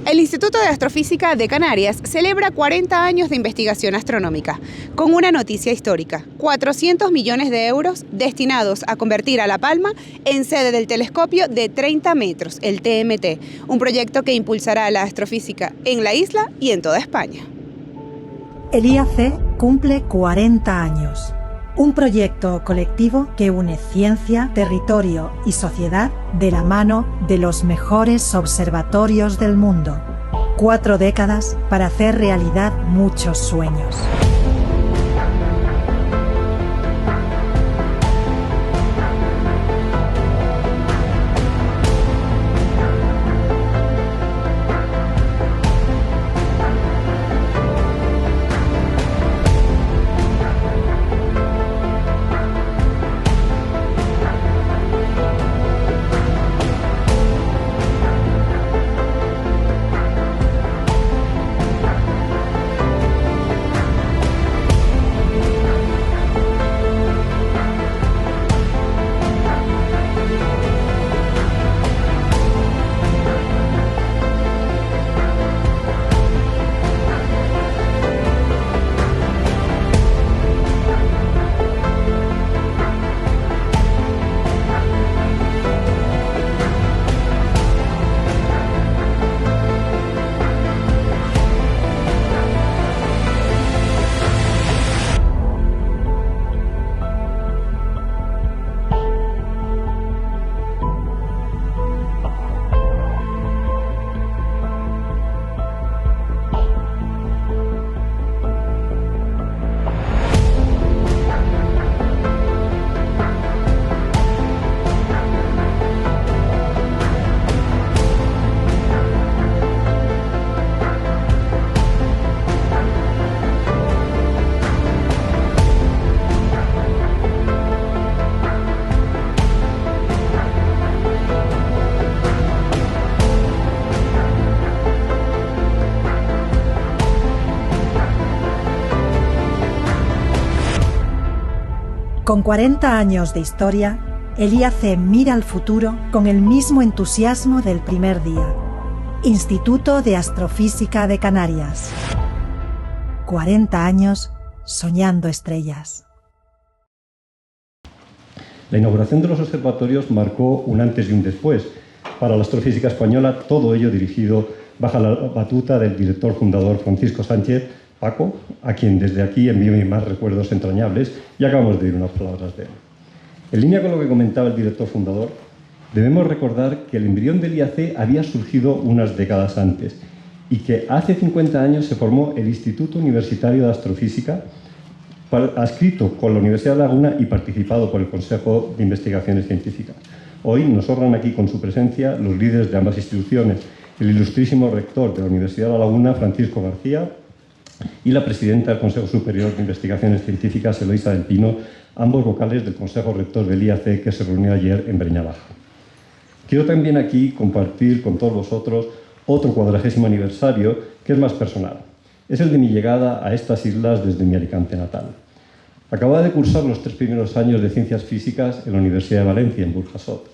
El Instituto de Astrofísica de Canarias celebra 40 años de investigación astronómica, con una noticia histórica: 400 millones de euros destinados a convertir a La Palma en sede del telescopio de 30 metros, el TMT, un proyecto que impulsará la astrofísica en la isla y en toda España. El IAC cumple 40 años. Un proyecto colectivo que une ciencia, territorio y sociedad de la mano de los mejores observatorios del mundo. 4 décadas para hacer realidad muchos sueños. Con 40 años de historia, el IAC mira al futuro con el mismo entusiasmo del primer día. Instituto de Astrofísica de Canarias. 40 años soñando estrellas. La inauguración de los observatorios marcó un antes y un después para la astrofísica española, todo ello dirigido bajo la batuta del director fundador Francisco Sánchez, Paco, a quien desde aquí envío mis más recuerdos entrañables, y acabamos de oír unas palabras de él. En línea con lo que comentaba el director fundador, debemos recordar que el embrión del IAC había surgido unas décadas antes y que hace 50 años se formó el Instituto Universitario de Astrofísica, adscrito con la Universidad de La Laguna y participado por el Consejo de Investigaciones Científicas. Hoy nos honran aquí con su presencia los líderes de ambas instituciones, el ilustrísimo rector de la Universidad de La Laguna, Francisco García, y la presidenta del Consejo Superior de Investigaciones Científicas, Eloisa del Pino, ambos vocales del Consejo Rector del IAC que se reunió ayer en Breña Baja. Quiero también aquí compartir con todos vosotros otro 40º aniversario que es más personal. Es el de mi llegada a estas islas desde mi Alicante natal. Acababa de cursar los 3 primeros años de Ciencias Físicas en la Universidad de Valencia, en Burjasot,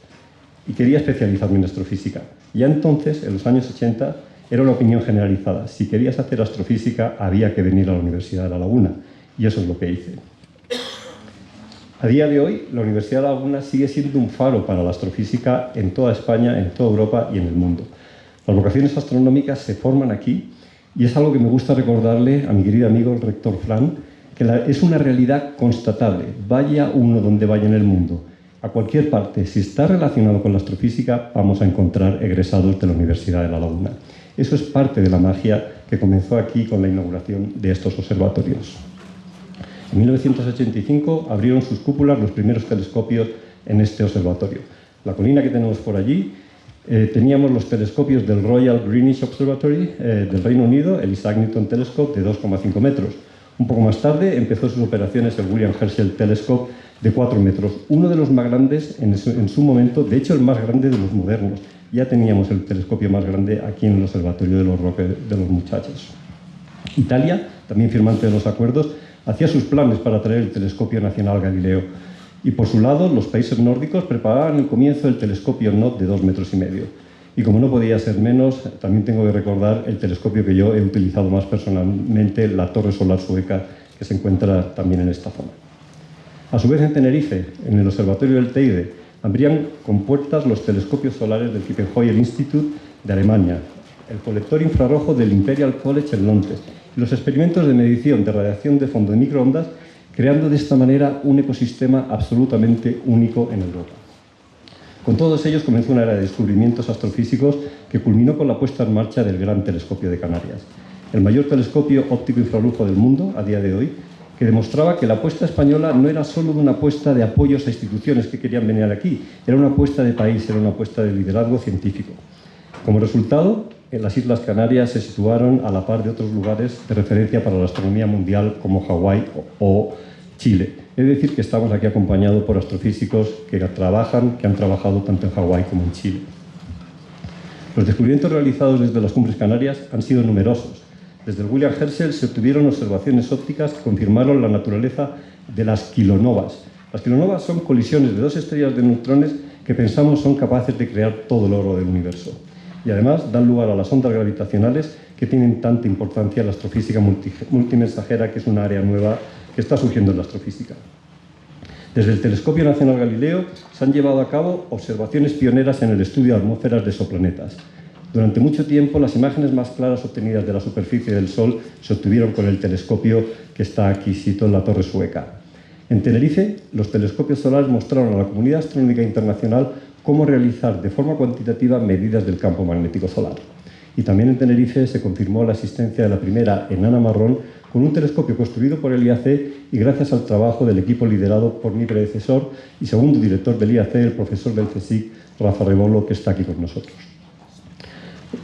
y quería especializarme en astrofísica. Ya entonces, en los años 80, era una opinión generalizada: si querías hacer astrofísica había que venir a la Universidad de La Laguna, y eso es lo que hice. A día de hoy, la Universidad de La Laguna sigue siendo un faro para la astrofísica en toda España, en toda Europa y en el mundo. Las vocaciones astronómicas se forman aquí, y es algo que me gusta recordarle a mi querido amigo el rector Fran, que es una realidad constatable. Vaya uno donde vaya en el mundo, a cualquier parte, si está relacionado con la astrofísica, vamos a encontrar egresados de la Universidad de La Laguna. Eso es parte de la magia que comenzó aquí con la inauguración de estos observatorios. En 1985 abrieron sus cúpulas los primeros telescopios en este observatorio. La colina que tenemos por allí, teníamos los telescopios del Royal Greenwich Observatory del Reino Unido, el Isaac Newton Telescope de 2,5 metros. Un poco más tarde empezó sus operaciones el William Herschel Telescope de 4 metros, uno de los más grandes en su momento, de hecho el más grande de los modernos. Ya teníamos el telescopio más grande aquí en el Observatorio de los Roques de los Muchachos. Italia, también firmante de los acuerdos, hacía sus planes para traer el telescopio nacional Galileo. Y por su lado, los países nórdicos preparaban el comienzo del telescopio NOT de 2,5 metros. Y como no podía ser menos, también tengo que recordar el telescopio que yo he utilizado más personalmente, la Torre Solar Sueca, que se encuentra también en esta zona. A su vez, en Tenerife, en el Observatorio del Teide, abrían compuertas los telescopios solares del Kiepenheuer Institute de Alemania, el colector infrarrojo del Imperial College en Londres y los experimentos de medición de radiación de fondo de microondas, creando de esta manera un ecosistema absolutamente único en Europa. Con todos ellos comenzó una era de descubrimientos astrofísicos que culminó con la puesta en marcha del Gran Telescopio de Canarias, el mayor telescopio óptico infrarrojo del mundo a día de hoy, que demostraba que la apuesta española no era solo una apuesta de apoyos a instituciones que querían venir aquí, era una apuesta de país, era una apuesta de liderazgo científico. Como resultado, en las Islas Canarias se situaron a la par de otros lugares de referencia para la astronomía mundial como Hawái o Chile. Es decir, que estamos aquí acompañados por astrofísicos que han trabajado tanto en Hawái como en Chile. Los descubrimientos realizados desde las Cumbres Canarias han sido numerosos. Desde el William Herschel se obtuvieron observaciones ópticas que confirmaron la naturaleza de las kilonovas. Las kilonovas son colisiones de dos estrellas de neutrones que pensamos son capaces de crear todo el oro del universo. Y además dan lugar a las ondas gravitacionales que tienen tanta importancia en la astrofísica multimensajera, que es una área nueva que está surgiendo en la astrofísica. Desde el Telescopio Nacional Galileo se han llevado a cabo observaciones pioneras en el estudio de atmósferas de exoplanetas. Durante mucho tiempo, las imágenes más claras obtenidas de la superficie del Sol se obtuvieron con el telescopio que está aquí situado en la Torre Sueca. En Tenerife, los telescopios solares mostraron a la comunidad astronómica internacional cómo realizar de forma cuantitativa medidas del campo magnético solar. Y también en Tenerife se confirmó la existencia de la primera enana marrón con un telescopio construido por el IAC y gracias al trabajo del equipo liderado por mi predecesor y segundo director del IAC, el profesor del CSIC, Rafa Rebolo, que está aquí con nosotros.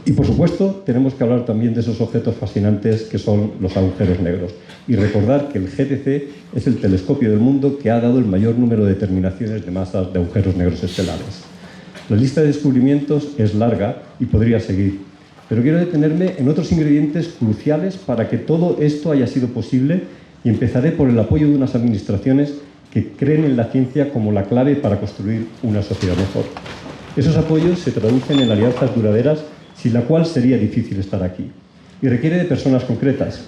Y por supuesto, tenemos que hablar también de esos objetos fascinantes que son los agujeros negros. Y recordar que el GTC es el telescopio del mundo que ha dado el mayor número de determinaciones de masas de agujeros negros estelares. La lista de descubrimientos es larga y podría seguir, pero quiero detenerme en otros ingredientes cruciales para que todo esto haya sido posible y empezaré por el apoyo de unas administraciones que creen en la ciencia como la clave para construir una sociedad mejor. Esos apoyos se traducen en alianzas duraderas sin la cual sería difícil estar aquí. Y requiere de personas concretas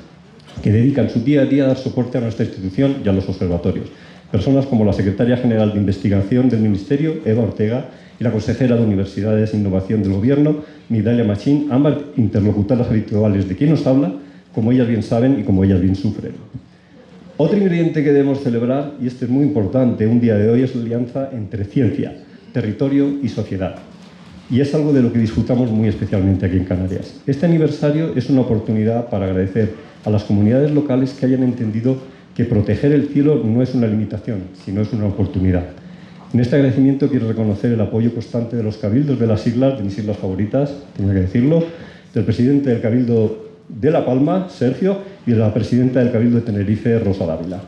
que dedican su día a día a dar soporte a nuestra institución y a los observatorios. Personas como la Secretaria General de Investigación del Ministerio, Eva Ortega, y la Consejera de Universidades e Innovación del Gobierno, Migdalia Machín, ambas interlocutoras habituales de quien nos habla, como ellas bien saben y como ellas bien sufren. Otro ingrediente que debemos celebrar, y este es muy importante un día de hoy, es la alianza entre ciencia, territorio y sociedad. Y es algo de lo que disfrutamos muy especialmente aquí en Canarias. Este aniversario es una oportunidad para agradecer a las comunidades locales que hayan entendido que proteger el cielo no es una limitación, sino es una oportunidad. En este agradecimiento quiero reconocer el apoyo constante de los cabildos de las islas, de mis islas favoritas, tenía que decirlo, del presidente del Cabildo de La Palma, Sergio, y de la presidenta del Cabildo de Tenerife, Rosa Dávila.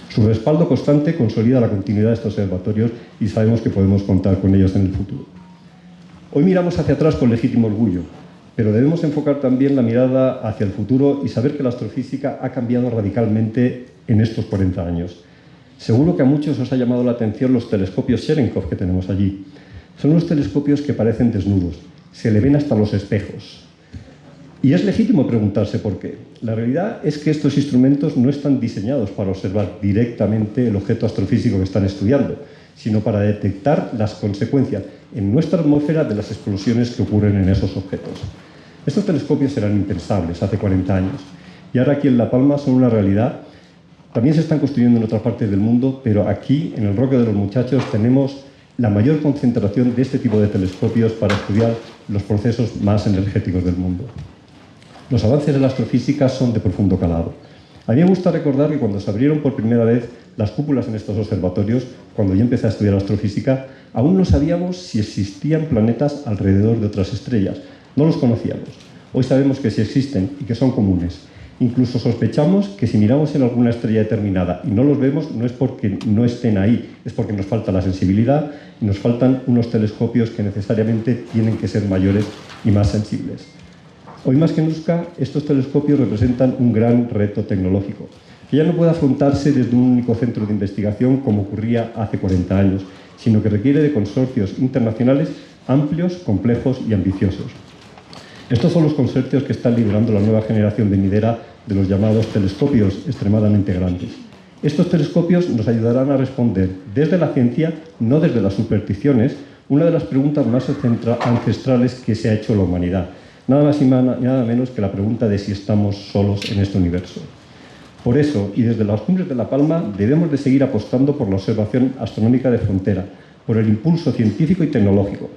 Su respaldo constante consolida la continuidad de estos observatorios y sabemos que podemos contar con ellos en el futuro. Hoy miramos hacia atrás con legítimo orgullo, pero debemos enfocar también la mirada hacia el futuro y saber que la astrofísica ha cambiado radicalmente en estos 40 años. Seguro que a muchos os ha llamado la atención los telescopios Cherenkov que tenemos allí. Son unos telescopios que parecen desnudos, se le ven hasta los espejos. Y es legítimo preguntarse por qué. La realidad es que estos instrumentos no están diseñados para observar directamente el objeto astrofísico que están estudiando, sino para detectar las consecuencias en nuestra atmósfera de las explosiones que ocurren en esos objetos. Estos telescopios eran impensables hace 40 años y ahora aquí en La Palma son una realidad. También se están construyendo en otras partes del mundo, pero aquí, en el Roque de los Muchachos, tenemos la mayor concentración de este tipo de telescopios para estudiar los procesos más energéticos del mundo. Los avances de la astrofísica son de profundo calado. A mí me gusta recordar que cuando se abrieron por primera vez las cúpulas en estos observatorios, cuando yo empecé a estudiar astrofísica, aún no sabíamos si existían planetas alrededor de otras estrellas. No los conocíamos. Hoy sabemos que sí existen y que son comunes. Incluso sospechamos que si miramos en alguna estrella determinada y no los vemos, no es porque no estén ahí, es porque nos falta la sensibilidad y nos faltan unos telescopios que necesariamente tienen que ser mayores y más sensibles. Hoy más que nunca, estos telescopios representan un gran reto tecnológico, que ya no puede afrontarse desde un único centro de investigación como ocurría hace 40 años, sino que requiere de consorcios internacionales amplios, complejos y ambiciosos. Estos son los consorcios que están liderando la nueva generación venidera de los llamados telescopios extremadamente grandes. Estos telescopios nos ayudarán a responder desde la ciencia, no desde las supersticiones, una de las preguntas más ancestrales que se ha hecho la humanidad. Nada más y nada menos que la pregunta de si estamos solos en este universo. Por eso, y desde las cumbres de La Palma, debemos de seguir apostando por la observación astronómica de frontera, por el impulso científico y tecnológico.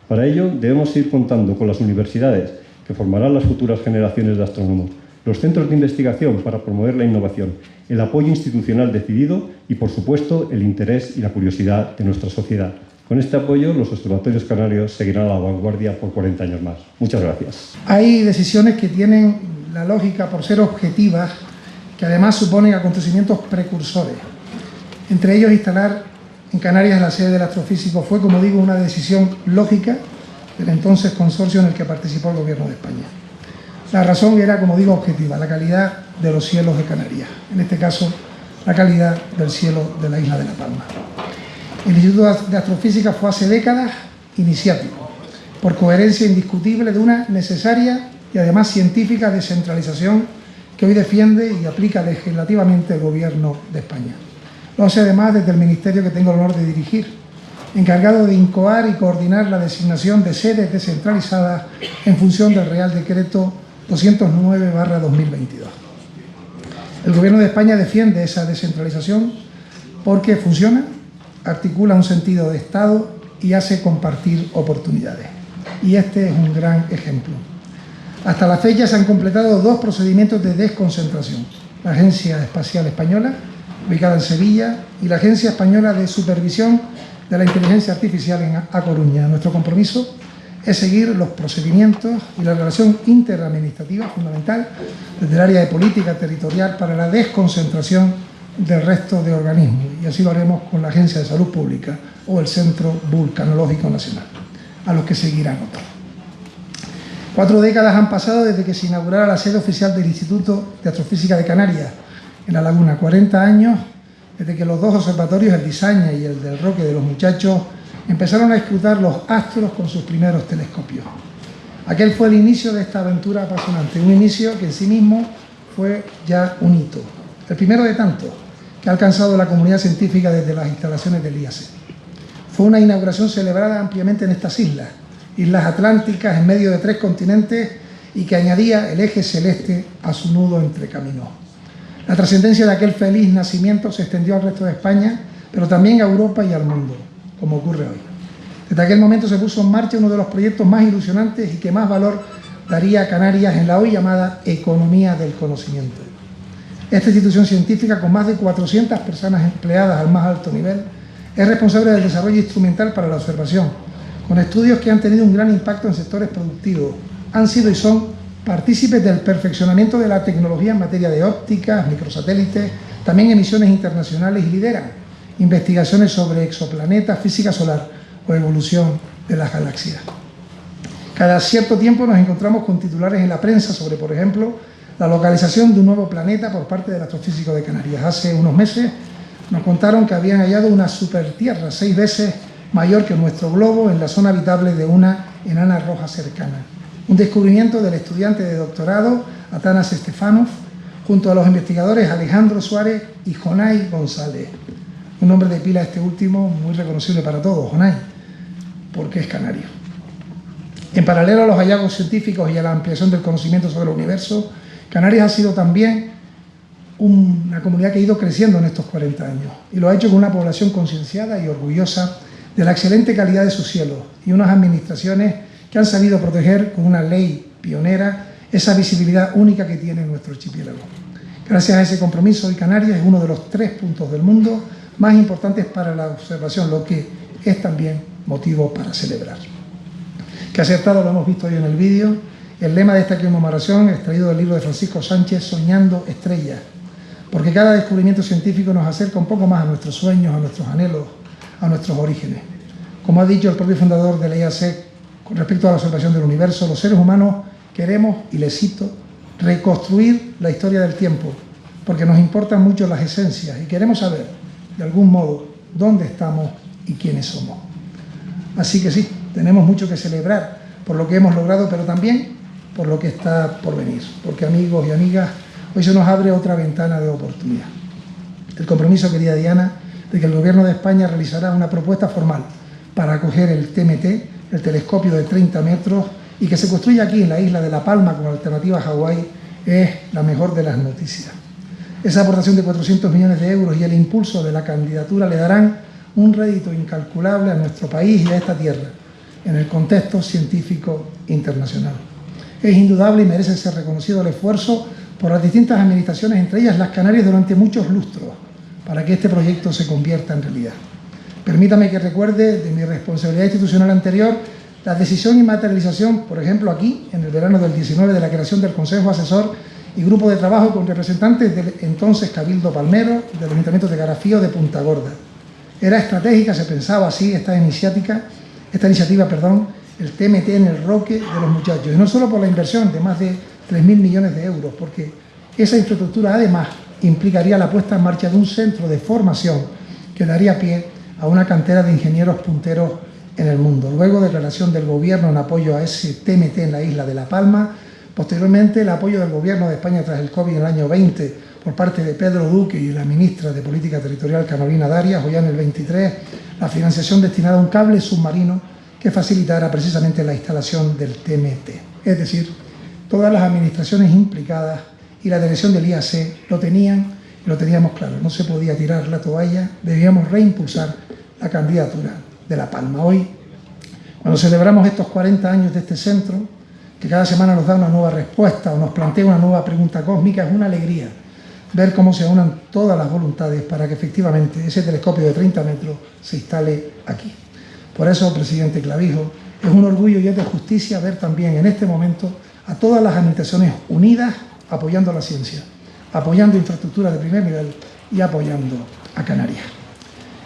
Para ello, debemos ir contando con las universidades, que formarán las futuras generaciones de astrónomos, los centros de investigación para promover la innovación, el apoyo institucional decidido y, por supuesto, el interés y la curiosidad de nuestra sociedad. Con este apoyo, los observatorios canarios seguirán a la vanguardia por 40 años más. Muchas gracias. Hay decisiones que tienen la lógica por ser objetivas, que además suponen acontecimientos precursores. Entre ellos, instalar en Canarias la sede del astrofísico fue, como digo, una decisión lógica del entonces consorcio en el que participó el Gobierno de España. La razón era, como digo, objetiva, la calidad de los cielos de Canarias, en este caso, la calidad del cielo de la isla de La Palma. El Instituto de Astrofísica fue hace décadas iniciático, por coherencia indiscutible de una necesaria y además científica descentralización que hoy defiende y aplica legislativamente el Gobierno de España. Lo hace además desde el ministerio que tengo el honor de dirigir, encargado de incoar y coordinar la designación de sedes descentralizadas en función del Real Decreto 209/2022. El Gobierno de España defiende esa descentralización porque funciona, articula un sentido de Estado y hace compartir oportunidades. Y este es un gran ejemplo. Hasta la fecha se han completado 2 procedimientos de desconcentración. La Agencia Espacial Española, ubicada en Sevilla, y la Agencia Española de Supervisión de la Inteligencia Artificial en A Coruña. Nuestro compromiso es seguir los procedimientos y la relación interadministrativa fundamental desde el área de política territorial para la desconcentración del resto de organismos, y así lo haremos con la Agencia de Salud Pública o el Centro Vulcanológico Nacional, a los que seguirán otros. 4 décadas han pasado desde que se inaugurara la sede oficial del Instituto de Astrofísica de Canarias, en La Laguna. 40 años desde que los 2 observatorios, el de Izaña y el del Roque de los Muchachos, empezaron a escrutar los astros con sus primeros telescopios. Aquel fue el inicio de esta aventura apasionante, un inicio que en sí mismo fue ya un hito, el primero de tantos que ha alcanzado la comunidad científica desde las instalaciones del IAC. Fue una inauguración celebrada ampliamente en estas islas atlánticas en medio de 3 continentes, y que añadía el eje celeste a su nudo entre caminos. La trascendencia de aquel feliz nacimiento se extendió al resto de España, pero también a Europa y al mundo, como ocurre hoy. Desde aquel momento se puso en marcha uno de los proyectos más ilusionantes y que más valor daría a Canarias en la hoy llamada economía del conocimiento. Esta institución científica, con más de 400 personas empleadas al más alto nivel, es responsable del desarrollo instrumental para la observación, con estudios que han tenido un gran impacto en sectores productivos. Han sido y son partícipes del perfeccionamiento de la tecnología en materia de ópticas, microsatélites, también emisiones internacionales, y lideran investigaciones sobre exoplanetas, física solar o evolución de las galaxias. Cada cierto tiempo nos encontramos con titulares en la prensa sobre, por ejemplo, la localización de un nuevo planeta por parte del astrofísico de Canarias. Hace unos meses nos contaron que habían hallado una supertierra 6 veces mayor que nuestro globo en la zona habitable de una enana roja cercana. Un descubrimiento del estudiante de doctorado Atanas Stefanov, junto a los investigadores Alejandro Suárez y Jonay González. Un nombre de pila este último muy reconocible para todos, Jonay, porque es canario. En paralelo a los hallazgos científicos y a la ampliación del conocimiento sobre el universo, Canarias ha sido también una comunidad que ha ido creciendo en estos 40 años, y lo ha hecho con una población concienciada y orgullosa de la excelente calidad de sus cielos, y unas administraciones que han sabido proteger con una ley pionera esa visibilidad única que tiene nuestro archipiélago. Gracias a ese compromiso, hoy Canarias es uno de los 3 puntos del mundo más importantes para la observación, lo que es también motivo para celebrar. Que acertado lo hemos visto hoy en el vídeo, el lema de esta conmemoración, extraído del libro de Francisco Sánchez, Soñando Estrellas, porque cada descubrimiento científico nos acerca un poco más a nuestros sueños, a nuestros anhelos, a nuestros orígenes. Como ha dicho el propio fundador de la IAC con respecto a la observación del universo, los seres humanos queremos, y les cito, reconstruir la historia del tiempo, porque nos importan mucho las esencias y queremos saber, de algún modo, dónde estamos y quiénes somos. Así que sí, tenemos mucho que celebrar por lo que hemos logrado, pero también por lo que está por venir, porque amigos y amigas, hoy se nos abre otra ventana de oportunidad. El compromiso, querida Diana, de que el Gobierno de España realizará una propuesta formal para acoger el TMT, el telescopio de 30 metros, y que se construya aquí en la isla de La Palma como alternativa a Hawái, es la mejor de las noticias. Esa aportación de 400 millones de euros y el impulso de la candidatura le darán un rédito incalculable a nuestro país y a esta tierra, en el contexto científico internacional. Es indudable y merece ser reconocido el esfuerzo por las distintas administraciones, entre ellas las Canarias, durante muchos lustros, para que este proyecto se convierta en realidad. Permítame que recuerde de mi responsabilidad institucional anterior la decisión y materialización, por ejemplo, aquí, en el verano del 19, de la creación del Consejo Asesor y Grupo de Trabajo con representantes del entonces Cabildo Palmero, del Ayuntamiento de Garafío, de Punta Gorda. Era estratégica, se pensaba así, esta iniciativa, el TMT en el roque de los muchachos. Y no solo por la inversión de más de 3.000 millones de euros, porque esa infraestructura además implicaría la puesta en marcha de un centro de formación que daría pie a una cantera de ingenieros punteros en el mundo. Luego, declaración del Gobierno en apoyo a ese TMT en la isla de La Palma. Posteriormente, el apoyo del Gobierno de España tras el COVID en el año 20 por parte de Pedro Duque y la ministra de Política Territorial, Carolina Darias, o ya en el 23, la financiación destinada a un cable submarino que facilitara precisamente la instalación del TMT. Es decir, todas las administraciones implicadas y la dirección del IAC lo tenían y lo teníamos claro. No se podía tirar la toalla, debíamos reimpulsar la candidatura de La Palma. Hoy, cuando celebramos estos 40 años de este centro, que cada semana nos da una nueva respuesta o nos plantea una nueva pregunta cósmica, es una alegría ver cómo se unan todas las voluntades para que efectivamente ese telescopio de 30 metros se instale aquí. Por eso, presidente Clavijo, es un orgullo y es de justicia ver también en este momento a todas las administraciones unidas apoyando a la ciencia, apoyando infraestructuras de primer nivel y apoyando a Canarias.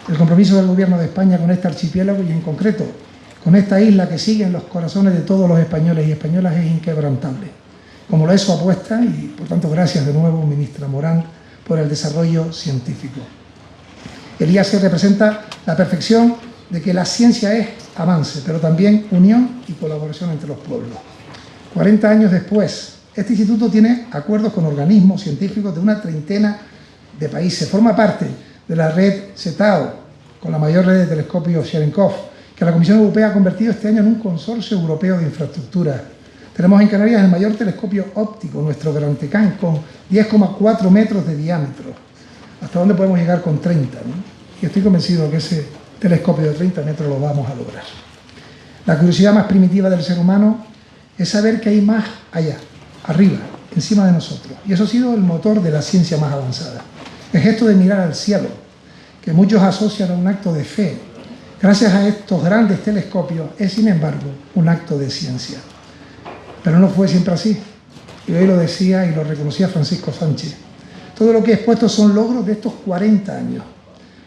El compromiso del Gobierno de España con este archipiélago y en concreto con esta isla que sigue en los corazones de todos los españoles y españolas es inquebrantable, como lo es su apuesta y por tanto gracias de nuevo, ministra Morán, por el desarrollo científico. El IAC representa la perfección de que la ciencia es avance, pero también unión y colaboración entre los pueblos. 40 años después, este instituto tiene acuerdos con organismos científicos de una treintena de países. Forma parte de la red CETAO, con la mayor red de telescopios Cherenkov, que la Comisión Europea ha convertido este año en un consorcio europeo de infraestructura. Tenemos en Canarias el mayor telescopio óptico, nuestro Gran Tecán, con 10,4 metros de diámetro. ¿Hasta dónde podemos llegar con 30? ¿no? Y estoy convencido que ese telescopio de 30 metros lo vamos a lograr. La curiosidad más primitiva del ser humano es saber que hay más allá, arriba, encima de nosotros. Y eso ha sido el motor de la ciencia más avanzada. El gesto de mirar al cielo, que muchos asocian a un acto de fe, gracias a estos grandes telescopios, es sin embargo un acto de ciencia. Pero no fue siempre así. Y hoy lo decía y lo reconocía Francisco Sánchez. Todo lo que he expuesto son logros de estos 40 años.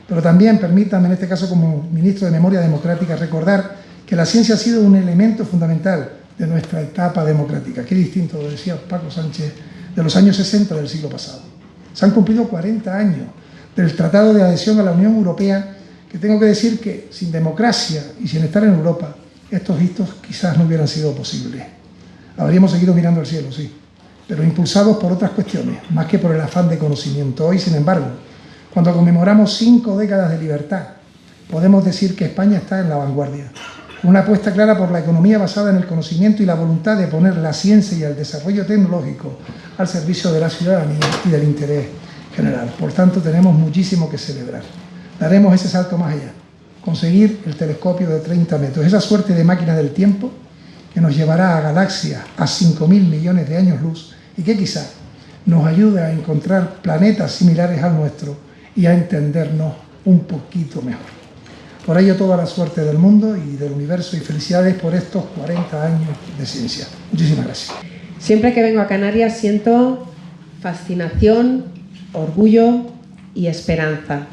Pero también, permítanme en este caso como ministro de Memoria Democrática, recordar que la ciencia ha sido un elemento fundamental de nuestra etapa democrática. Qué distinto, lo decía Paco Sánchez, de los años 60 del siglo pasado. Se han cumplido 40 años del Tratado de Adhesión a la Unión Europea, que tengo que decir que sin democracia y sin estar en Europa, estos hitos quizás no hubieran sido posibles. Habríamos seguido mirando al cielo, sí, pero impulsados por otras cuestiones, más que por el afán de conocimiento. Hoy, sin embargo, cuando conmemoramos 5 décadas de libertad, podemos decir que España está en la vanguardia. Una apuesta clara por la economía basada en el conocimiento y la voluntad de poner la ciencia y el desarrollo tecnológico al servicio de la ciudadanía y del interés general. Por tanto, tenemos muchísimo que celebrar. Daremos ese salto más allá, conseguir el telescopio de 30 metros, esa suerte de máquina del tiempo que nos llevará a galaxias a 5.000 millones de años luz y que quizá nos ayude a encontrar planetas similares al nuestro y a entendernos un poquito mejor. Por ello, toda la suerte del mundo y del universo y felicidades por estos 40 años de ciencia. Muchísimas gracias. Siempre que vengo a Canarias siento fascinación, orgullo y esperanza.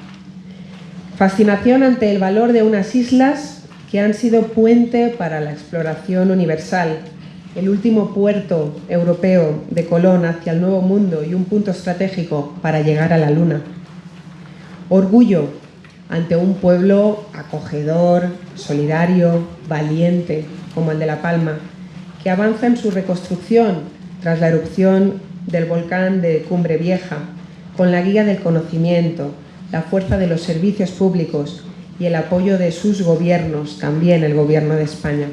Fascinación ante el valor de unas islas que han sido puente para la exploración universal, el último puerto europeo de Colón hacia el Nuevo Mundo y un punto estratégico para llegar a la Luna. Orgullo ante un pueblo acogedor, solidario, valiente, como el de La Palma, que avanza en su reconstrucción tras la erupción del volcán de Cumbre Vieja, con la guía del conocimiento, la fuerza de los servicios públicos y el apoyo de sus gobiernos, también el Gobierno de España.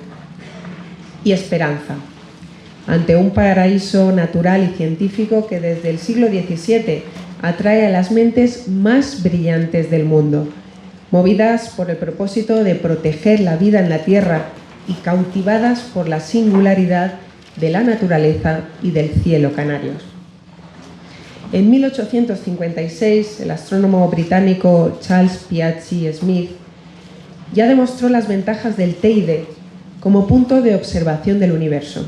Y esperanza, ante un paraíso natural y científico que desde el siglo XVII atrae a las mentes más brillantes del mundo, movidas por el propósito de proteger la vida en la tierra y cautivadas por la singularidad de la naturaleza y del cielo canarios. En 1856, el astrónomo británico Charles Piazzi Smith ya demostró las ventajas del Teide como punto de observación del universo.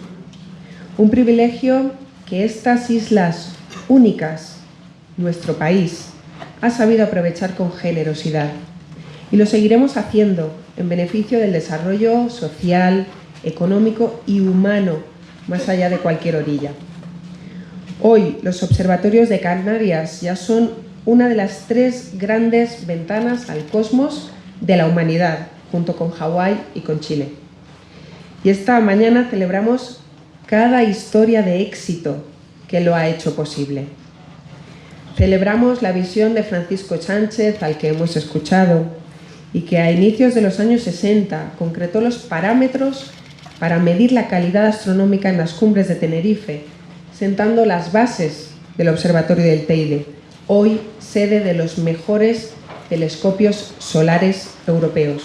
Un privilegio que estas islas únicas, nuestro país, ha sabido aprovechar con generosidad. Y lo seguiremos haciendo en beneficio del desarrollo social, económico y humano, más allá de cualquier orilla. Hoy, los observatorios de Canarias ya son una de las 3 grandes ventanas al cosmos de la humanidad, junto con Hawái y con Chile. Y esta mañana celebramos cada historia de éxito que lo ha hecho posible. Celebramos la visión de Francisco Sánchez, al que hemos escuchado, y que a inicios de los años 60 concretó los parámetros para medir la calidad astronómica en las cumbres de Tenerife, sentando las bases del Observatorio del Teide, hoy sede de los mejores telescopios solares europeos.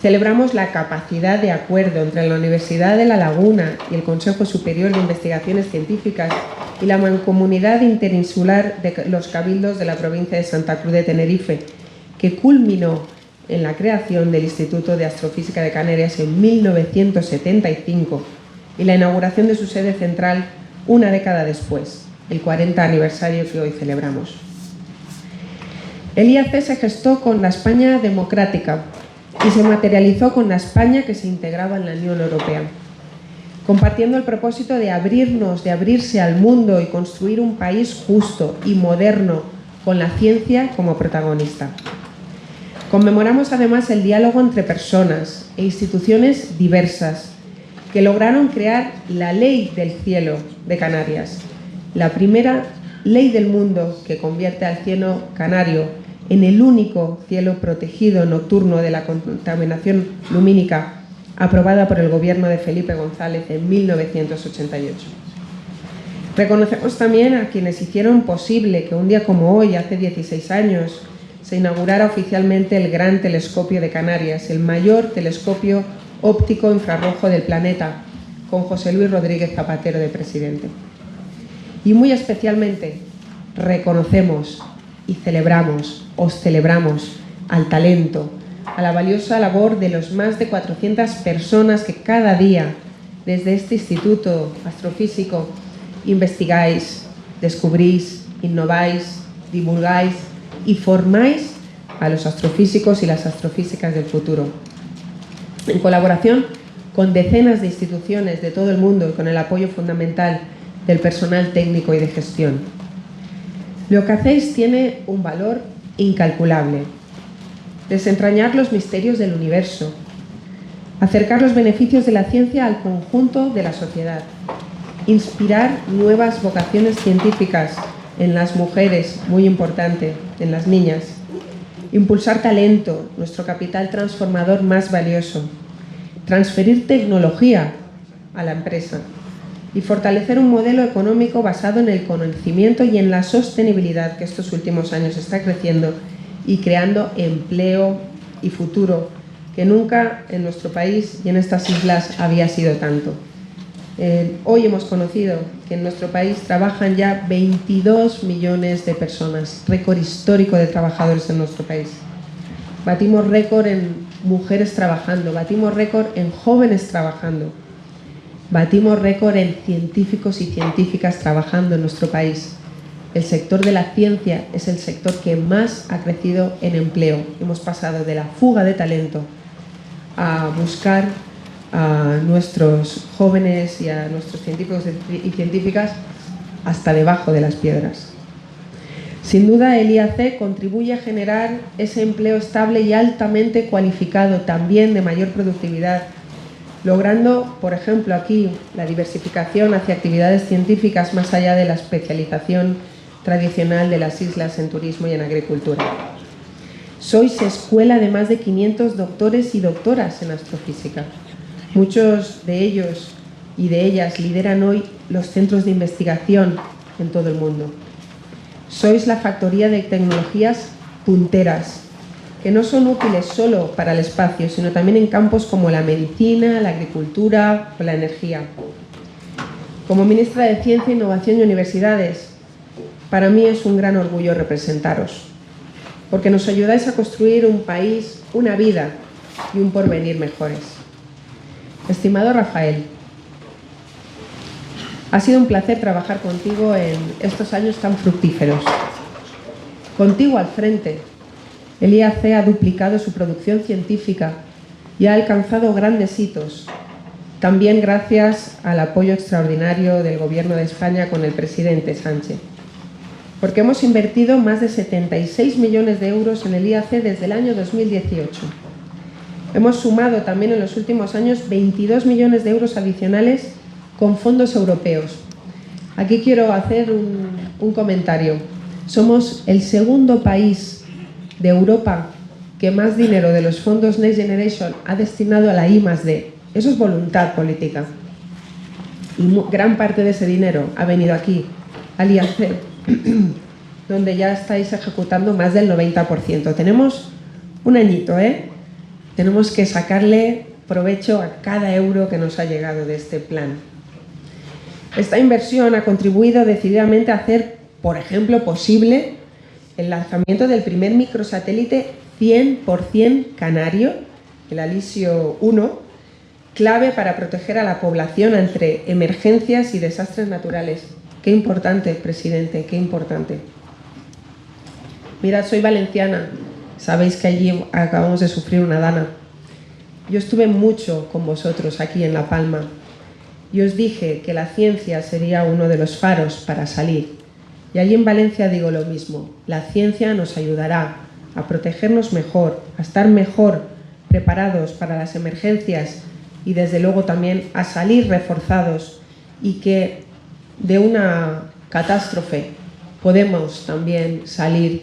Celebramos la capacidad de acuerdo entre la Universidad de La Laguna y el Consejo Superior de Investigaciones Científicas y la Mancomunidad Interinsular de los Cabildos de la provincia de Santa Cruz de Tenerife, que culminó en la creación del Instituto de Astrofísica de Canarias en 1975 y la inauguración de su sede central una década después, el 40 aniversario que hoy celebramos. El IAC se gestó con la España democrática y se materializó con la España que se integraba en la Unión Europea, compartiendo el propósito de abrirnos, de abrirse al mundo y construir un país justo y moderno con la ciencia como protagonista. Conmemoramos además el diálogo entre personas e instituciones diversas que lograron crear la Ley del Cielo de Canarias, la primera ley del mundo que convierte al cielo canario en el único cielo protegido nocturno de la contaminación lumínica, aprobada por el gobierno de Felipe González en 1988. Reconocemos también a quienes hicieron posible que un día como hoy, hace 16 años, se inaugurara oficialmente el Gran Telescopio de Canarias, el mayor telescopio óptico infrarrojo del planeta, con José Luis Rodríguez Zapatero de presidente. Y muy especialmente reconocemos y celebramos, os celebramos al talento, a la valiosa labor de los más de 400 personas que cada día, desde este Instituto Astrofísico, investigáis, descubrís, innováis, divulgáis y formáis a los astrofísicos y las astrofísicas del futuro. En colaboración con decenas de instituciones de todo el mundo y con el apoyo fundamental del personal técnico y de gestión. Lo que hacéis tiene un valor incalculable. Desentrañar los misterios del universo, acercar los beneficios de la ciencia al conjunto de la sociedad, inspirar nuevas vocaciones científicas en las mujeres, muy importante, en las niñas, impulsar talento, nuestro capital transformador más valioso, transferir tecnología a la empresa y fortalecer un modelo económico basado en el conocimiento y en la sostenibilidad que estos últimos años está creciendo y creando empleo y futuro que nunca en nuestro país y en estas islas había sido tanto. Hoy hemos conocido que en nuestro país trabajan ya 22 millones de personas, récord histórico de trabajadores en nuestro país. Batimos récord en mujeres trabajando, batimos récord en jóvenes trabajando, batimos récord en científicos y científicas trabajando en nuestro país. El sector de la ciencia es el sector que más ha crecido en empleo. Hemos pasado de la fuga de talento a buscar a nuestros jóvenes y a nuestros científicos y científicas hasta debajo de las piedras. Sin duda, el IAC contribuye a generar ese empleo estable y altamente cualificado, también de mayor productividad, logrando, por ejemplo, aquí la diversificación hacia actividades científicas más allá de la especialización tradicional de las islas en turismo y en agricultura. Sois escuela de más de 500 doctores y doctoras en astrofísica. Muchos de ellos y de ellas lideran hoy los centros de investigación en todo el mundo. Sois la factoría de tecnologías punteras, que no son útiles solo para el espacio, sino también en campos como la medicina, la agricultura o la energía. Como ministra de Ciencia, Innovación y Universidades, para mí es un gran orgullo representaros, porque nos ayudáis a construir un país, una vida y un porvenir mejores. Estimado Rafael, ha sido un placer trabajar contigo en estos años tan fructíferos. Contigo al frente, el IAC ha duplicado su producción científica y ha alcanzado grandes hitos, también gracias al apoyo extraordinario del Gobierno de España con el presidente Sánchez. Porque hemos invertido más de 76 millones de euros en el IAC desde el año 2018. Hemos sumado también en los últimos años 22 millones de euros adicionales con fondos europeos. Aquí quiero hacer un comentario. Somos el segundo país de Europa que más dinero de los fondos Next Generation ha destinado a la I+D. Eso es voluntad política. Y gran parte de ese dinero ha venido aquí, al IAC, donde ya estáis ejecutando más del 90%. Tenemos un añito, ¿eh? Tenemos que sacarle provecho a cada euro que nos ha llegado de este plan. Esta inversión ha contribuido decididamente a hacer, por ejemplo, posible el lanzamiento del primer microsatélite 100% canario, el Alisio 1, clave para proteger a la población ante emergencias y desastres naturales. Qué importante, presidente, qué importante. Mirad, soy valenciana, sabéis que allí acabamos de sufrir una dana. Yo estuve mucho con vosotros aquí en La Palma y os dije que la ciencia sería uno de los faros para salir. Y allí en Valencia digo lo mismo, la ciencia nos ayudará a protegernos mejor, a estar mejor preparados para las emergencias y desde luego también a salir reforzados y que de una catástrofe podemos también salir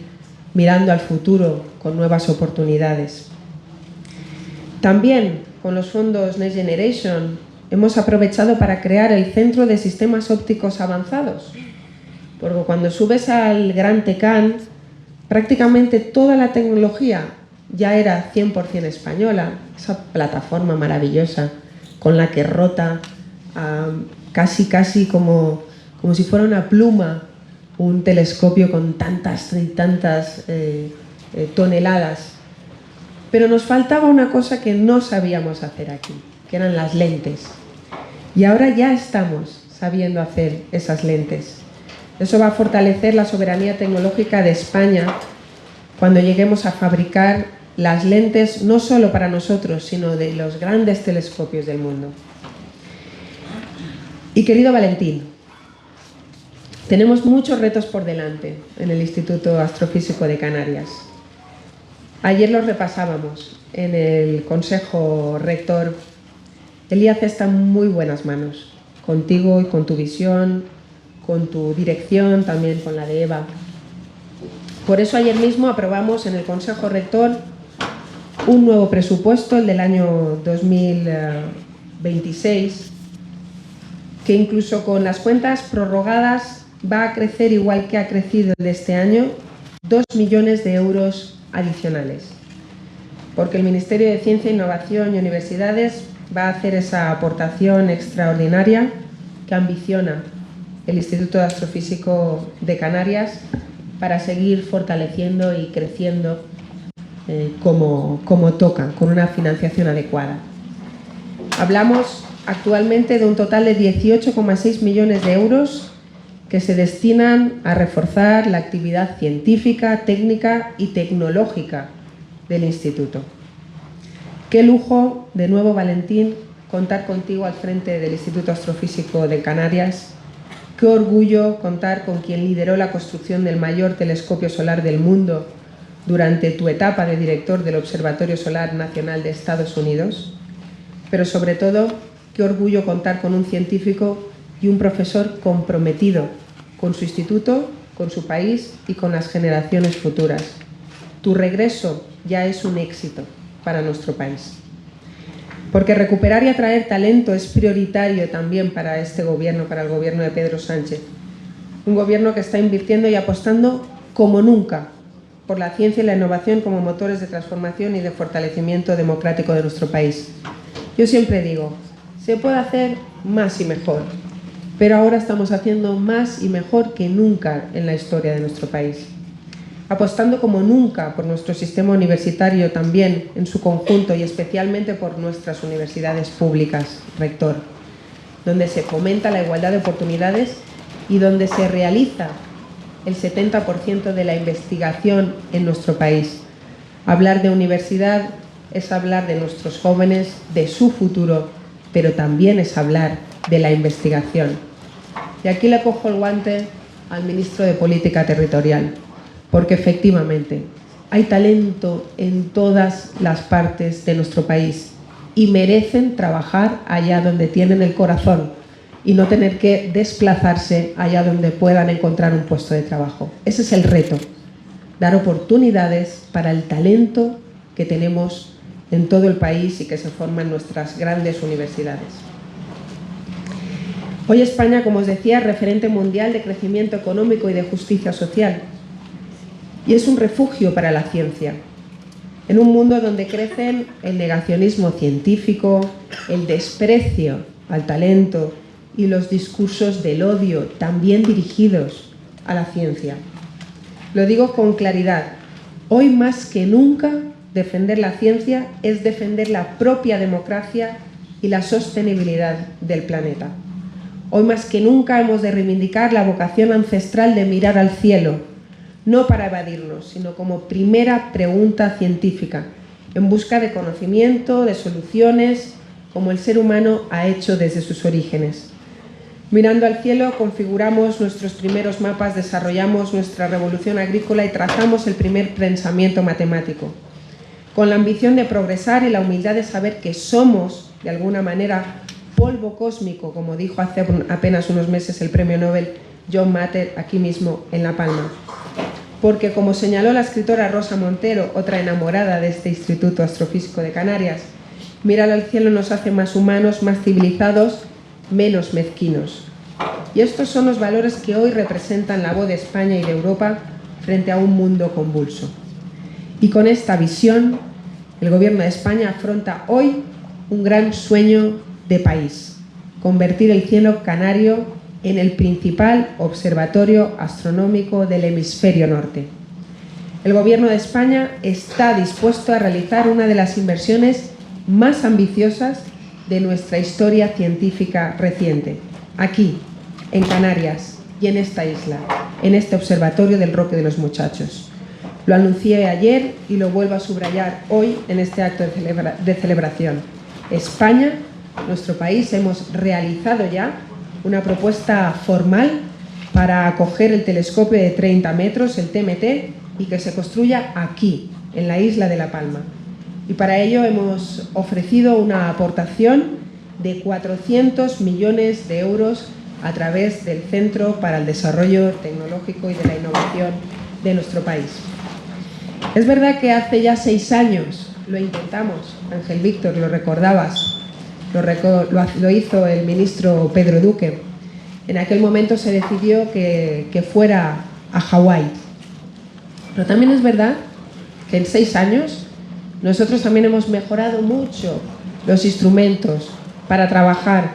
mirando al futuro con nuevas oportunidades. También con los fondos Next Generation hemos aprovechado para crear el Centro de Sistemas Ópticos Avanzados, porque cuando subes al Gran Tecán prácticamente toda la tecnología ya era 100% española, esa plataforma maravillosa con la que rota casi como si fuera una pluma un telescopio con tantas y tantas toneladas. Pero nos faltaba una cosa que no sabíamos hacer aquí, que eran las lentes. Y ahora ya estamos sabiendo hacer esas lentes. Eso va a fortalecer la soberanía tecnológica de España cuando lleguemos a fabricar las lentes no solo para nosotros, sino de los grandes telescopios del mundo. Y querido Valentín, tenemos muchos retos por delante en el Instituto Astrofísico de Canarias. Ayer los repasábamos en el Consejo Rector. El IAC está en muy buenas manos, contigo y con tu visión, con tu dirección, también con la de Eva. Por eso ayer mismo aprobamos en el Consejo Rector un nuevo presupuesto, el del año 2026, que incluso con las cuentas prorrogadas va a crecer igual que ha crecido el de este año, 2 millones de euros adicionales. Porque el Ministerio de Ciencia, Innovación y Universidades va a hacer esa aportación extraordinaria que ambiciona el Instituto Astrofísico de Canarias para seguir fortaleciendo y creciendo como toca, con una financiación adecuada. Hablamos actualmente de un total de 18,6 millones de euros que se destinan a reforzar la actividad científica, técnica y tecnológica del Instituto. Qué lujo, de nuevo, Valentín, contar contigo al frente del Instituto Astrofísico de Canarias Qué orgullo contar con quien lideró la construcción del mayor telescopio solar del mundo durante tu etapa de director del Observatorio Solar Nacional de Estados Unidos. Pero sobre todo, qué orgullo contar con un científico y un profesor comprometido con su instituto, con su país y con las generaciones futuras. Tu regreso ya es un éxito para nuestro país. Porque recuperar y atraer talento es prioritario también para este gobierno, para el gobierno de Pedro Sánchez. Un gobierno que está invirtiendo y apostando como nunca por la ciencia y la innovación como motores de transformación y de fortalecimiento democrático de nuestro país. Yo siempre digo, se puede hacer más y mejor, pero ahora estamos haciendo más y mejor que nunca en la historia de nuestro país. Apostando como nunca por nuestro sistema universitario también en su conjunto y especialmente por nuestras universidades públicas, rector, donde se fomenta la igualdad de oportunidades y donde se realiza el 70% de la investigación en nuestro país. Hablar de universidad es hablar de nuestros jóvenes, de su futuro, pero también es hablar de la investigación. Y aquí le cojo el guante al ministro de Política Territorial, porque efectivamente hay talento en todas las partes de nuestro país y merecen trabajar allá donde tienen el corazón y no tener que desplazarse allá donde puedan encontrar un puesto de trabajo. Ese es el reto, dar oportunidades para el talento que tenemos en todo el país y que se forma en nuestras grandes universidades. Hoy España, como os decía, es referente mundial de crecimiento económico y de justicia social. Y es un refugio para la ciencia. En un mundo donde crecen el negacionismo científico, el desprecio al talento y los discursos del odio, también dirigidos a la ciencia. Lo digo con claridad. Hoy más que nunca, defender la ciencia es defender la propia democracia y la sostenibilidad del planeta. Hoy más que nunca hemos de reivindicar la vocación ancestral de mirar al cielo, no para evadirnos, sino como primera pregunta científica, en busca de conocimiento, de soluciones, como el ser humano ha hecho desde sus orígenes. Mirando al cielo, configuramos nuestros primeros mapas, desarrollamos nuestra revolución agrícola y trazamos el primer pensamiento matemático, con la ambición de progresar y la humildad de saber que somos, de alguna manera, polvo cósmico, como dijo hace apenas unos meses el premio Nobel John Mater, aquí mismo en La Palma. Porque, como señaló la escritora Rosa Montero, otra enamorada de este Instituto Astrofísico de Canarias, mirar al cielo nos hace más humanos, más civilizados, menos mezquinos. Y estos son los valores que hoy representan la voz de España y de Europa frente a un mundo convulso. Y con esta visión, el Gobierno de España afronta hoy un gran sueño de país: convertir el cielo canario en el principal observatorio astronómico del hemisferio norte. El Gobierno de España está dispuesto a realizar una de las inversiones más ambiciosas de nuestra historia científica reciente, aquí, en Canarias y en esta isla, en este observatorio del Roque de los Muchachos. Lo anuncié ayer y lo vuelvo a subrayar hoy en este acto de celebración. España, nuestro país, hemos realizado ya una propuesta formal para acoger el telescopio de 30 metros, el TMT, y que se construya aquí, en la isla de La Palma. Y para ello hemos ofrecido una aportación de 400 millones de euros a través del Centro para el Desarrollo Tecnológico y de la Innovación de nuestro país. Es verdad que hace ya 6 años lo intentamos, Ángel Víctor, lo recordabas, lo hizo el ministro Pedro Duque. En aquel momento se decidió que fuera a Hawái. Pero también es verdad que en 6 años nosotros también hemos mejorado mucho los instrumentos para trabajar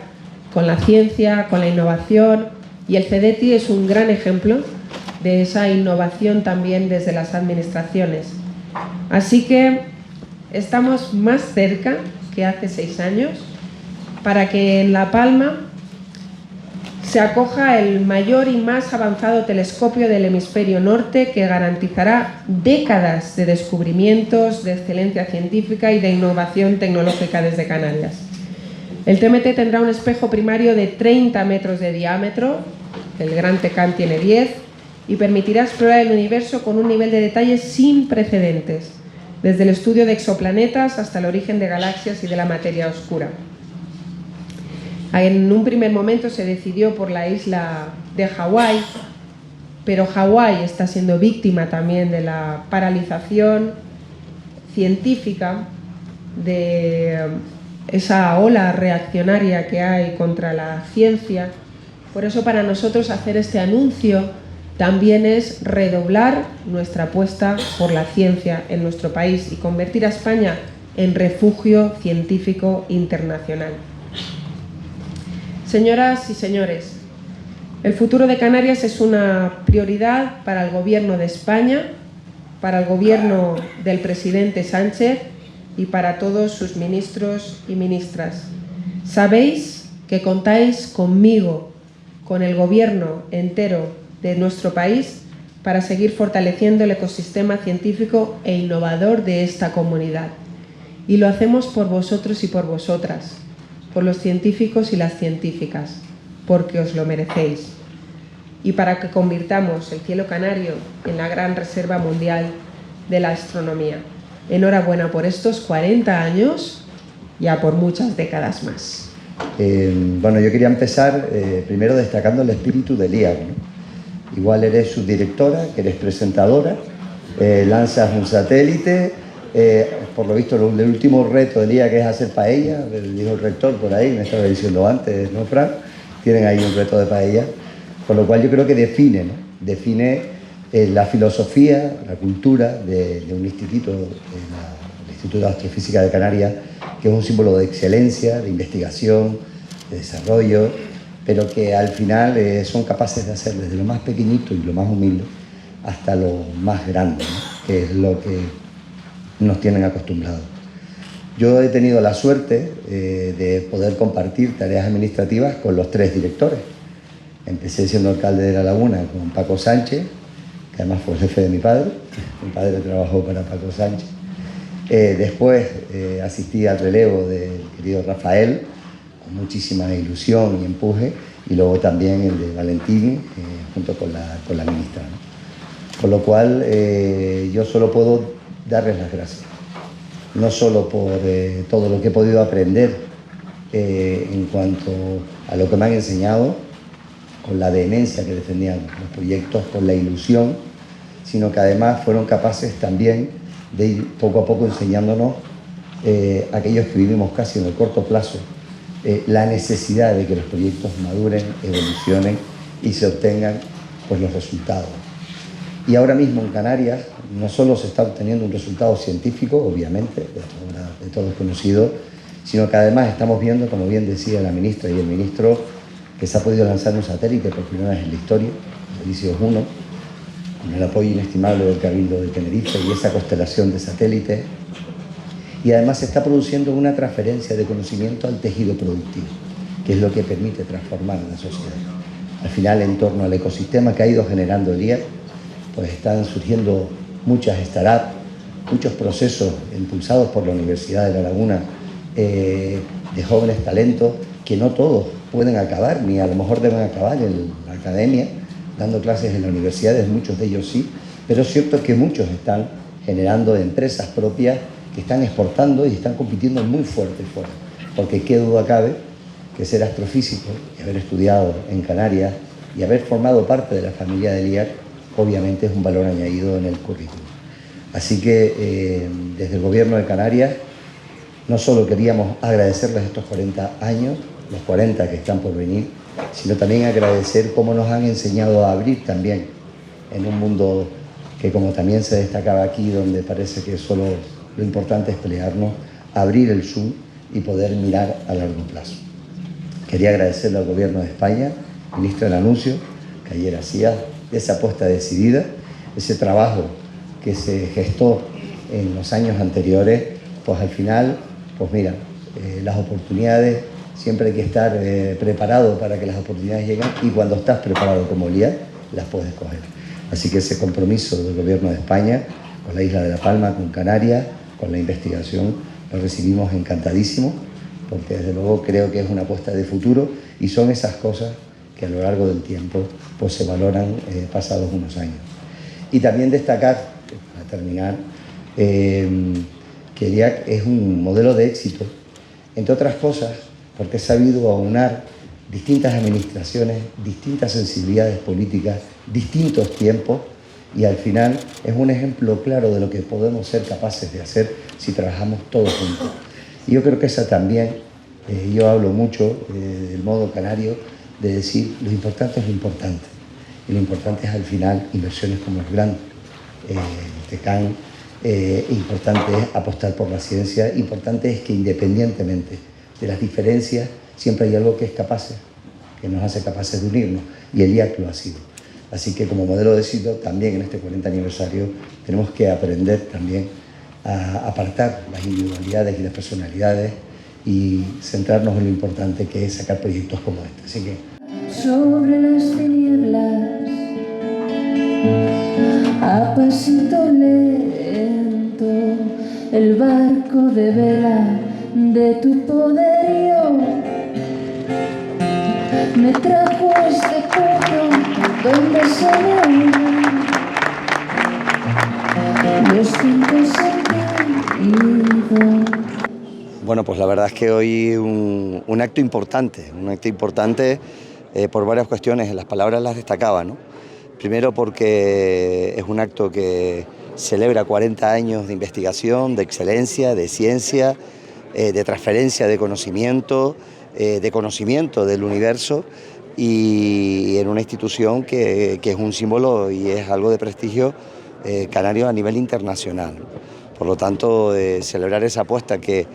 con la ciencia, con la innovación, y el CEDETI es un gran ejemplo de esa innovación también desde las administraciones. Así que estamos más cerca que hace 6 años para que en La Palma se acoja el mayor y más avanzado telescopio del hemisferio norte, que garantizará décadas de descubrimientos, de excelencia científica y de innovación tecnológica desde Canarias. El TMT tendrá un espejo primario de 30 metros de diámetro, el Gran Tecan tiene 10 y permitirá explorar el universo con un nivel de detalle sin precedentes, desde el estudio de exoplanetas hasta el origen de galaxias y de la materia oscura. En un primer momento se decidió por la isla de Hawái, pero Hawái está siendo víctima también de la paralización científica, de esa ola reaccionaria que hay contra la ciencia. Por eso para nosotros hacer este anuncio también es redoblar nuestra apuesta por la ciencia en nuestro país y convertir a España en refugio científico internacional. Señoras y señores, el futuro de Canarias es una prioridad para el Gobierno de España, para el Gobierno del presidente Sánchez y para todos sus ministros y ministras. Sabéis que contáis conmigo, con el Gobierno entero de nuestro país, para seguir fortaleciendo el ecosistema científico e innovador de esta comunidad. Y lo hacemos por vosotros y por vosotras, por los científicos y las científicas, porque os lo merecéis. Y para que convirtamos el cielo canario en la gran reserva mundial de la astronomía. Enhorabuena por estos 40 años, ya por muchas décadas más. Bueno, yo quería empezar primero destacando el espíritu del IAC, ¿no? Igual eres subdirectora, que eres presentadora, lanzas un satélite, por lo visto el último reto del IAC es hacer paella, dijo el rector por ahí, me estaba diciendo antes, ¿no, Fran? Tienen ahí un reto de paella, con lo cual yo creo que define, ¿no? Define la filosofía, la cultura de un instituto, el Instituto de Astrofísica de Canarias, que es un símbolo de excelencia, de investigación, de desarrollo, pero que al final son capaces de hacer desde lo más pequeñito y lo más humilde hasta lo más grande, ¿no? Que es lo que nos tienen acostumbrados. Yo he tenido la suerte de poder compartir tareas administrativas con los 3 directores. Empecé siendo alcalde de La Laguna con Paco Sánchez, que además fue el jefe de mi padre. Mi padre trabajó para Paco Sánchez. Después asistí al relevo del querido Rafael, con muchísima ilusión y empuje, y luego también el de Valentín, junto con la ministra, ¿no? Con lo cual yo solo puedo darles las gracias, no solo por todo lo que he podido aprender en cuanto a lo que me han enseñado, con la vehemencia que defendían los proyectos, con la ilusión, sino que además fueron capaces también de ir poco a poco enseñándonos, aquellos que vivimos casi en el corto plazo, la necesidad de que los proyectos maduren, evolucionen y se obtengan pues, los resultados. Y ahora mismo en Canarias no solo se está obteniendo un resultado científico, obviamente, de todos conocido, sino que además estamos viendo, como bien decía la ministra y el ministro, que se ha podido lanzar un satélite por primera vez en la historia, Odysseus 1, con el apoyo inestimable del Cabildo de Tenerife y esa constelación de satélites. Y además se está produciendo una transferencia de conocimiento al tejido productivo, que es lo que permite transformar la sociedad. Al final, en torno al ecosistema que ha ido generando el IAC, pues están surgiendo muchas startups, muchos procesos impulsados por la Universidad de La Laguna, de jóvenes talentos que no todos pueden acabar, ni a lo mejor deben acabar en la academia, dando clases en las universidades, muchos de ellos sí, pero es cierto que muchos están generando empresas propias que están exportando y están compitiendo muy fuerte, porque qué duda cabe que ser astrofísico y haber estudiado en Canarias y haber formado parte de la familia del IAC, obviamente es un valor añadido en el currículum. Así que desde el Gobierno de Canarias no solo queríamos agradecerles estos 40 años, los 40 que están por venir, sino también agradecer cómo nos han enseñado a abrir también en un mundo que, como también se destacaba aquí, donde parece que solo lo importante es pelearnos, abrir el zoom y poder mirar a largo plazo. Quería agradecerle al Gobierno de España, ministro del Anuncio, que ayer hacía esa apuesta decidida, ese trabajo que se gestó en los años anteriores, pues al final, pues mira, las oportunidades, siempre hay que estar preparado para que las oportunidades lleguen, y cuando estás preparado como LIAC, las puedes coger. Así que ese compromiso del Gobierno de España con la isla de La Palma, con Canarias, con la investigación, lo recibimos encantadísimo, porque desde luego creo que es una apuesta de futuro y son esas cosas que a lo largo del tiempo pues se valoran pasados unos años. Y también destacar, para terminar, que ELIAC es un modelo de éxito, entre otras cosas, porque ha sabido aunar distintas administraciones, distintas sensibilidades políticas, distintos tiempos, y al final es un ejemplo claro de lo que podemos ser capaces de hacer si trabajamos todos juntos. Y yo creo que esa también, yo hablo mucho del modo canario, de decir lo importante es lo importante. Y lo importante es al final inversiones como el Gran Tecán, importante es apostar por la ciencia, importante es que independientemente de las diferencias siempre hay algo que es capaz, que nos hace capaces de unirnos, y ELIAC lo ha sido. Así que como modelo de éxito también en este 40 aniversario tenemos que aprender también a apartar las individualidades y las personalidades y centrarnos en lo importante que es sacar proyectos como este. Así que sobre las tinieblas, a pasito lento, el barco de vela de tu poderío me trajo a este pueblo donde se reúnen los cinco sentidos. bueno, pues la verdad es que hoy un acto importante, por varias cuestiones. Las palabras las destacaba, ¿no? Primero porque es un acto que celebra 40 años de investigación, de excelencia, de ciencia, de transferencia de conocimiento del universo, y en una institución que es un símbolo y es algo de prestigio canario a nivel internacional. Por lo tanto, celebrar esa apuesta que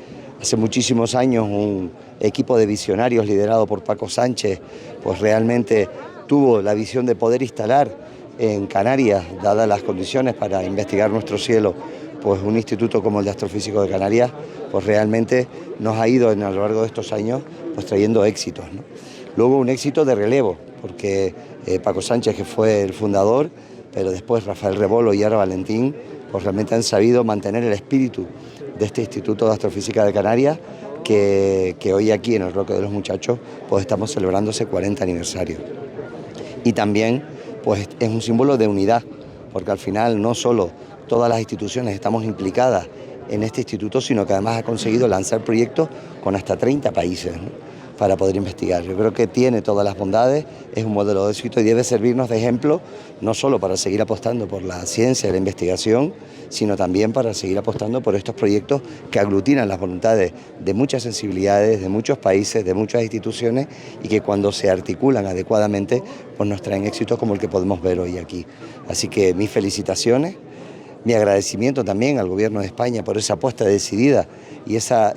hace muchísimos años un equipo de visionarios liderado por Paco Sánchez pues realmente tuvo la visión de poder instalar en Canarias, dadas las condiciones para investigar nuestro cielo, pues un instituto como el de Astrofísico de Canarias, pues realmente nos ha ido a lo largo de estos años pues trayendo éxitos, ¿no? Luego un éxito de relevo, porque Paco Sánchez, que fue el fundador, pero después Rafael Rebolo y ahora Valentín, pues realmente han sabido mantener el espíritu de este Instituto de Astrofísica de Canarias, que hoy aquí en el Roque de los Muchachos pues estamos celebrando ese 40 aniversario. Y también pues es un símbolo de unidad, porque al final no solo todas las instituciones estamos implicadas en este instituto, sino que además ha conseguido lanzar proyectos con hasta 30 países, ¿no?, para poder investigar. Yo creo que tiene todas las bondades, es un modelo de éxito y debe servirnos de ejemplo, no solo para seguir apostando por la ciencia y la investigación, sino también para seguir apostando por estos proyectos que aglutinan las voluntades de muchas sensibilidades, de muchos países, de muchas instituciones, y que cuando se articulan adecuadamente pues nos traen éxitos como el que podemos ver hoy aquí. Así que mis felicitaciones, mi agradecimiento también al Gobierno de España por esa apuesta decidida y esa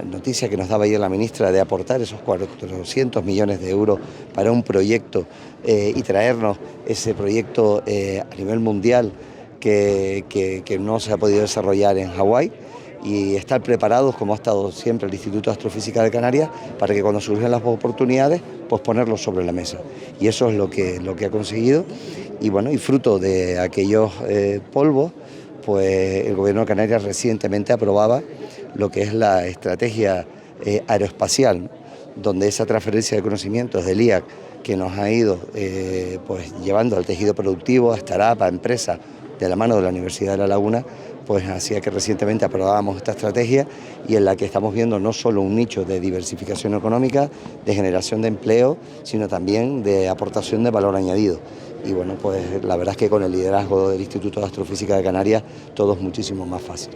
noticia que nos daba ayer la ministra de aportar esos 400 millones de euros para un proyecto y traernos ese proyecto a nivel mundial que no se ha podido desarrollar en Hawái, y estar preparados, como ha estado siempre el Instituto de Astrofísica de Canarias, para que cuando surjan las oportunidades, pues ponerlos sobre la mesa. Y eso es lo que ha conseguido. Y bueno, y fruto de aquellos polvos, pues el Gobierno de Canarias recientemente aprobaba lo que es la estrategia aeroespacial, ¿no?, donde esa transferencia de conocimientos del IAC que nos ha ido pues llevando al tejido productivo, a startup, a empresas, de la mano de la Universidad de La Laguna, pues hacía que recientemente aprobábamos esta estrategia, y en la que estamos viendo no solo un nicho de diversificación económica, de generación de empleo, sino también de aportación de valor añadido. Y bueno, pues la verdad es que con el liderazgo del Instituto de Astrofísica de Canarias todo es muchísimo más fácil.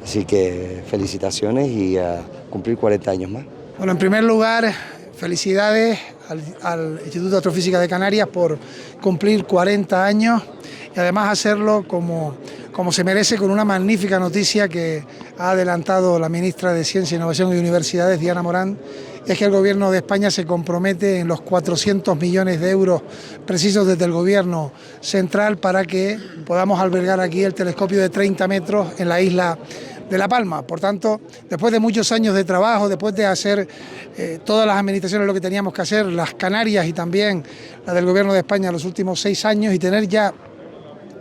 Así que felicitaciones y a cumplir 40 años más. Bueno, en primer lugar, felicidades al Instituto de Astrofísica de Canarias por cumplir 40 años y además hacerlo como se merece, con una magnífica noticia que ha adelantado la ministra de Ciencia, Innovación y Universidades, Diana Morán. Es que el Gobierno de España se compromete en los 400 millones de euros precisos desde el Gobierno central para que podamos albergar aquí el telescopio de 30 metros en la isla de La Palma. Por tanto, después de muchos años de trabajo, después de hacer todas las administraciones lo que teníamos que hacer, las Canarias y también la del Gobierno de España los últimos 6 años, y tener ya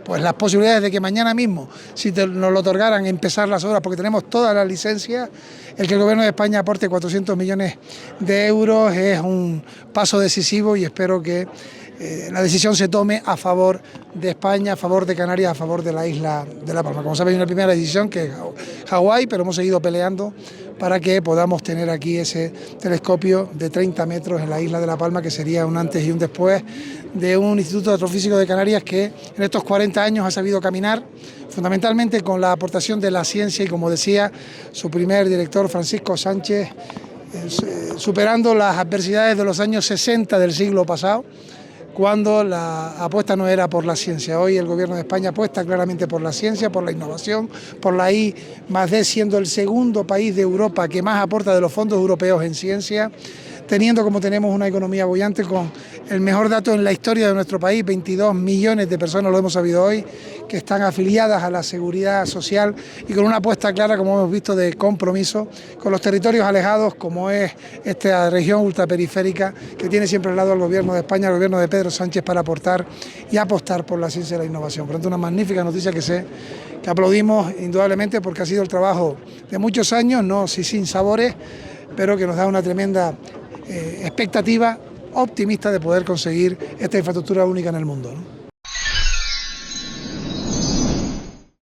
pues las posibilidades de que mañana mismo, si nos lo otorgaran, empezar las obras, porque tenemos todas las licencias, el que el Gobierno de España aporte 400 millones de euros es un paso decisivo y espero que la decisión se tome a favor de España, a favor de Canarias, a favor de la isla de La Palma. Como sabéis, una primera decisión que es Hawái, pero hemos seguido peleando para que podamos tener aquí ese telescopio de 30 metros en la isla de La Palma, que sería un antes y un después de un Instituto de Astrofísica de Canarias que en estos 40 años ha sabido caminar, fundamentalmente con la aportación de la ciencia y, como decía su primer director, Francisco Sánchez, superando las adversidades de los años 60 del siglo pasado, cuando la apuesta no era por la ciencia. Hoy el Gobierno de España apuesta claramente por la ciencia, por la innovación, por la I+D, siendo el segundo país de Europa que más aporta de los fondos europeos en ciencia, teniendo como tenemos una economía bollante con el mejor dato en la historia de nuestro país, 22 millones de personas, lo hemos sabido hoy, que están afiliadas a la seguridad social y con una apuesta clara, como hemos visto, de compromiso con los territorios alejados, como es esta región ultraperiférica, que tiene siempre al lado al Gobierno de España, al Gobierno de Pedro Sánchez, para aportar y apostar por la ciencia y la innovación. Por lo tanto, una magnífica noticia que aplaudimos indudablemente, porque ha sido el trabajo de muchos años, no sin sabores, pero que nos da una tremenda expectativa optimista de poder conseguir esta infraestructura única en el mundo, ¿no?